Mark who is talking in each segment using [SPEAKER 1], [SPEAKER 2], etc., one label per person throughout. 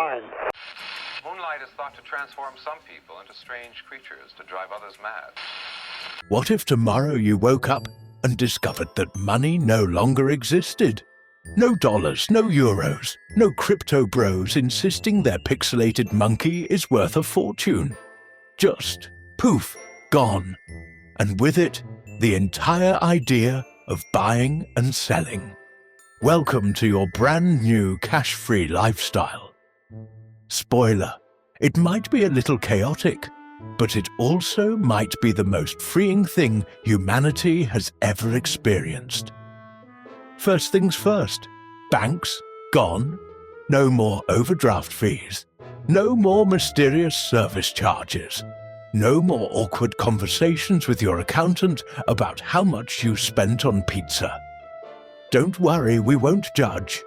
[SPEAKER 1] mind.
[SPEAKER 2] Moonlight is thought to transform some people into strange creatures to drive others mad.
[SPEAKER 3] What if tomorrow you woke up and discovered that money no longer existed? No dollars, no euros, no crypto bros insisting their pixelated monkey is worth a fortune. Just poof, gone. And with it, the entire idea of buying and selling. Welcome to your brand new cash-free lifestyle. Spoiler, it might be a little chaotic, but it also might be the most freeing thing humanity has ever experienced. First things first, banks gone, no more overdraft fees, no more mysterious service charges, no more awkward conversations with your accountant about how much you spent on pizza. Don't worry, we won't judge.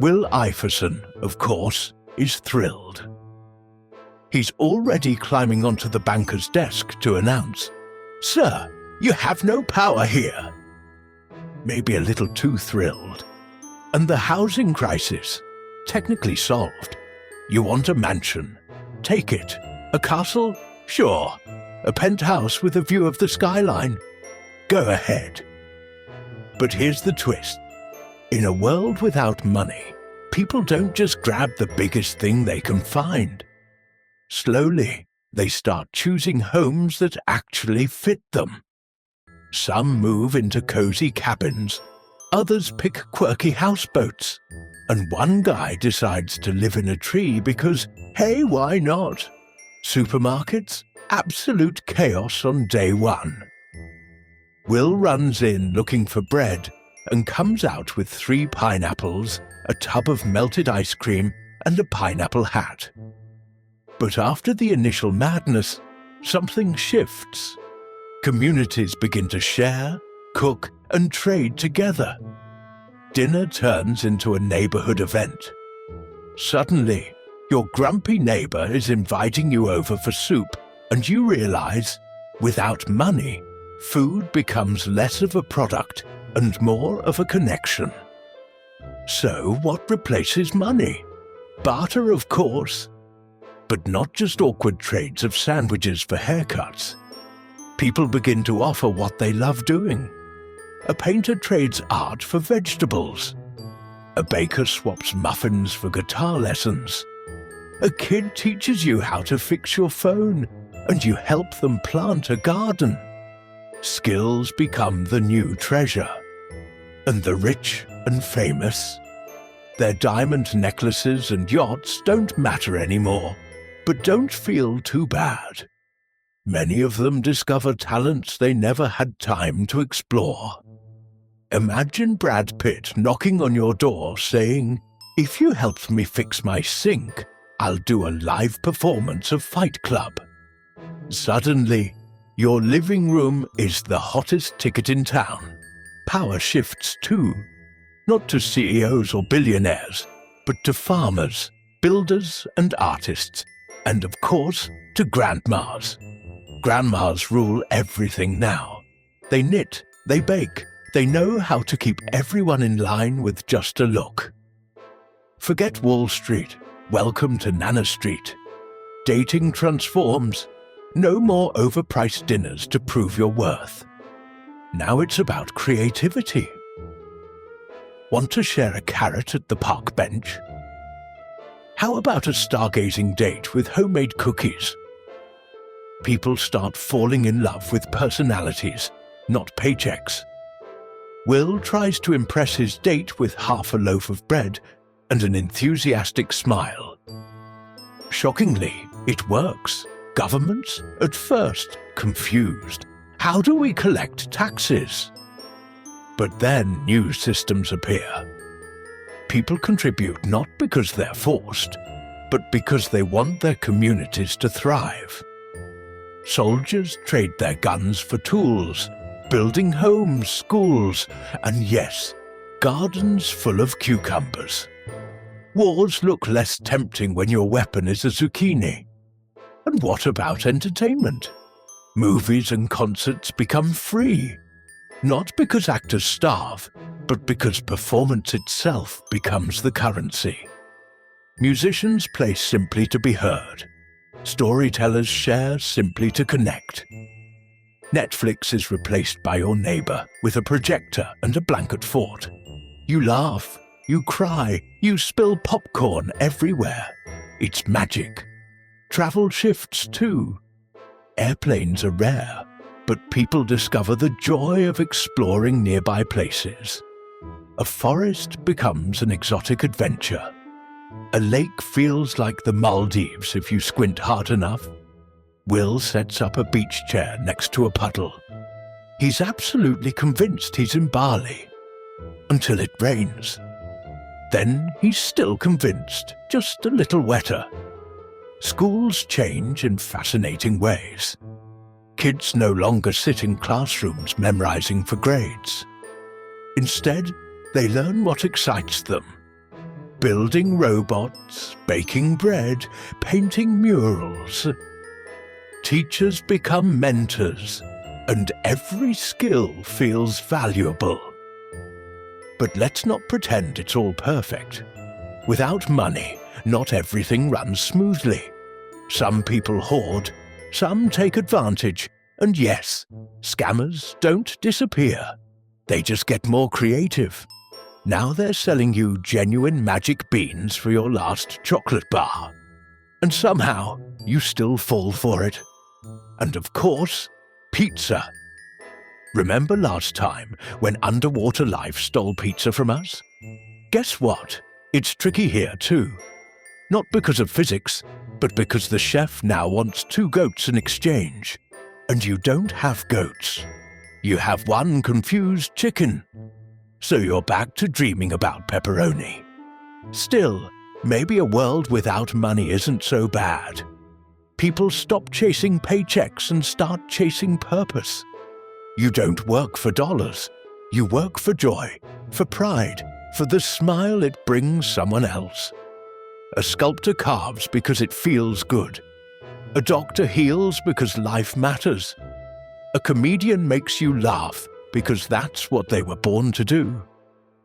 [SPEAKER 3] Will Iferson, of course, is thrilled. He's already climbing onto the banker's desk to announce, "Sir, you have no power here." Maybe a little too thrilled. And the housing crisis, technically solved. You want a mansion? Take it. A castle? Sure. A penthouse with a view of the skyline? Go ahead. But here's the twist. In a world without money, people don't just grab the biggest thing they can find. Slowly, they start choosing homes that actually fit them. Some move into cozy cabins, others pick quirky houseboats, and one guy decides to live in a tree because, hey, why not? Supermarkets? Absolute chaos on day one. Will runs in looking for bread and comes out with 3 pineapples, a tub of melted ice cream, and a pineapple hat. But after the initial madness, something shifts. Communities begin to share, cook, and trade together. Dinner turns into a neighborhood event. Suddenly, your grumpy neighbor is inviting you over for soup, and you realize, without money, food becomes less of a product and more of a connection. So what replaces money? Barter, of course. But not just awkward trades of sandwiches for haircuts. People begin to offer what they love doing. A painter trades art for vegetables. A baker swaps muffins for guitar lessons. A kid teaches you how to fix your phone, and you help them plant a garden. Skills become the new treasure. And the rich and famous? Their diamond necklaces and yachts don't matter anymore, but don't feel too bad. Many of them discover talents they never had time to explore. Imagine Brad Pitt knocking on your door saying, "If you help me fix my sink, I'll do a live performance of Fight Club." Suddenly, your living room is the hottest ticket in town. Power shifts too, not to CEOs or billionaires, but to farmers, builders and artists, and of course, to grandmas. Grandmas rule everything now. They knit, they bake, they know how to keep everyone in line with just a look. Forget Wall Street, welcome to Nana Street. Dating transforms. No more overpriced dinners to prove your worth. Now it's about creativity. Want to share a carrot at the park bench? How about a stargazing date with homemade cookies? People start falling in love with personalities, not paychecks. Will tries to impress his date with half a loaf of bread and an enthusiastic smile. Shockingly, it works. Governments, at first, confused. How do we collect taxes? But then new systems appear. People contribute not because they're forced, but because they want their communities to thrive. Soldiers trade their guns for tools, building homes, schools, and yes, gardens full of cucumbers. Wars look less tempting when your weapon is a zucchini. And what about entertainment? Movies and concerts become free, not because actors starve, but because performance itself becomes the currency. Musicians play simply to be heard. Storytellers share simply to connect. Netflix is replaced by your neighbor with a projector and a blanket fort. You laugh, you cry, you spill popcorn everywhere. It's magic. Travel shifts too. Airplanes are rare, but people discover the joy of exploring nearby places. A forest becomes an exotic adventure. A lake feels like the Maldives if you squint hard enough. Will sets up a beach chair next to a puddle. He's absolutely convinced he's in Bali. Until it rains. Then he's still convinced, just a little wetter. Schools change in fascinating ways. Kids no longer sit in classrooms memorizing for grades. Instead, they learn what excites them. Building robots, baking bread, painting murals. Teachers become mentors, and every skill feels valuable. But let's not pretend it's all perfect. Without money, not everything runs smoothly. Some people hoard, some take advantage, and yes, scammers don't disappear. They just get more creative. Now they're selling you genuine magic beans for your last chocolate bar. And somehow, you still fall for it. And of course, pizza. Remember last time when Underwater Life stole pizza from us? Guess what? It's tricky here too. Not because of physics, but because the chef now wants 2 goats in exchange. And you don't have goats. You have 1 confused chicken. So you're back to dreaming about pepperoni. Still, maybe a world without money isn't so bad. People stop chasing paychecks and start chasing purpose. You don't work for dollars. You work for joy, for pride, for the smile it brings someone else. A sculptor carves because it feels good. A doctor heals because life matters. A comedian makes you laugh because that's what they were born to do.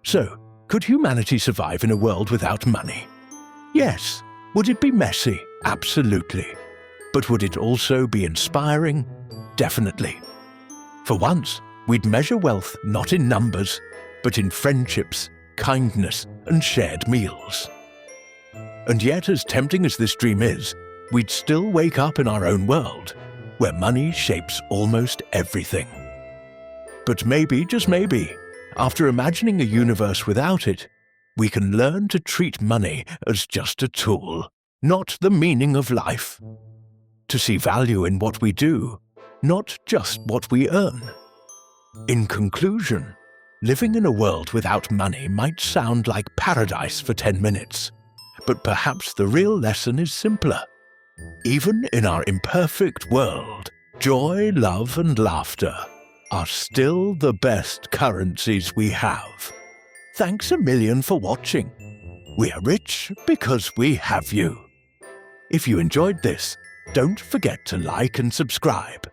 [SPEAKER 3] So, could humanity survive in a world without money? Yes. Would it be messy? Absolutely. But would it also be inspiring? Definitely. For once, we'd measure wealth not in numbers, but in friendships, kindness, and shared meals. And yet, as tempting as this dream is, we'd still wake up in our own world, where money shapes almost everything. But maybe, just maybe, after imagining a universe without it, we can learn to treat money as just a tool, not the meaning of life. To see value in what we do, not just what we earn. In conclusion, living in a world without money might sound like paradise for 10 minutes, but perhaps the real lesson is simpler. Even in our imperfect world, joy, love, and laughter are still the best currencies we have. Thanks a million for watching. We are rich because we have you. If you enjoyed this, don't forget to like and subscribe.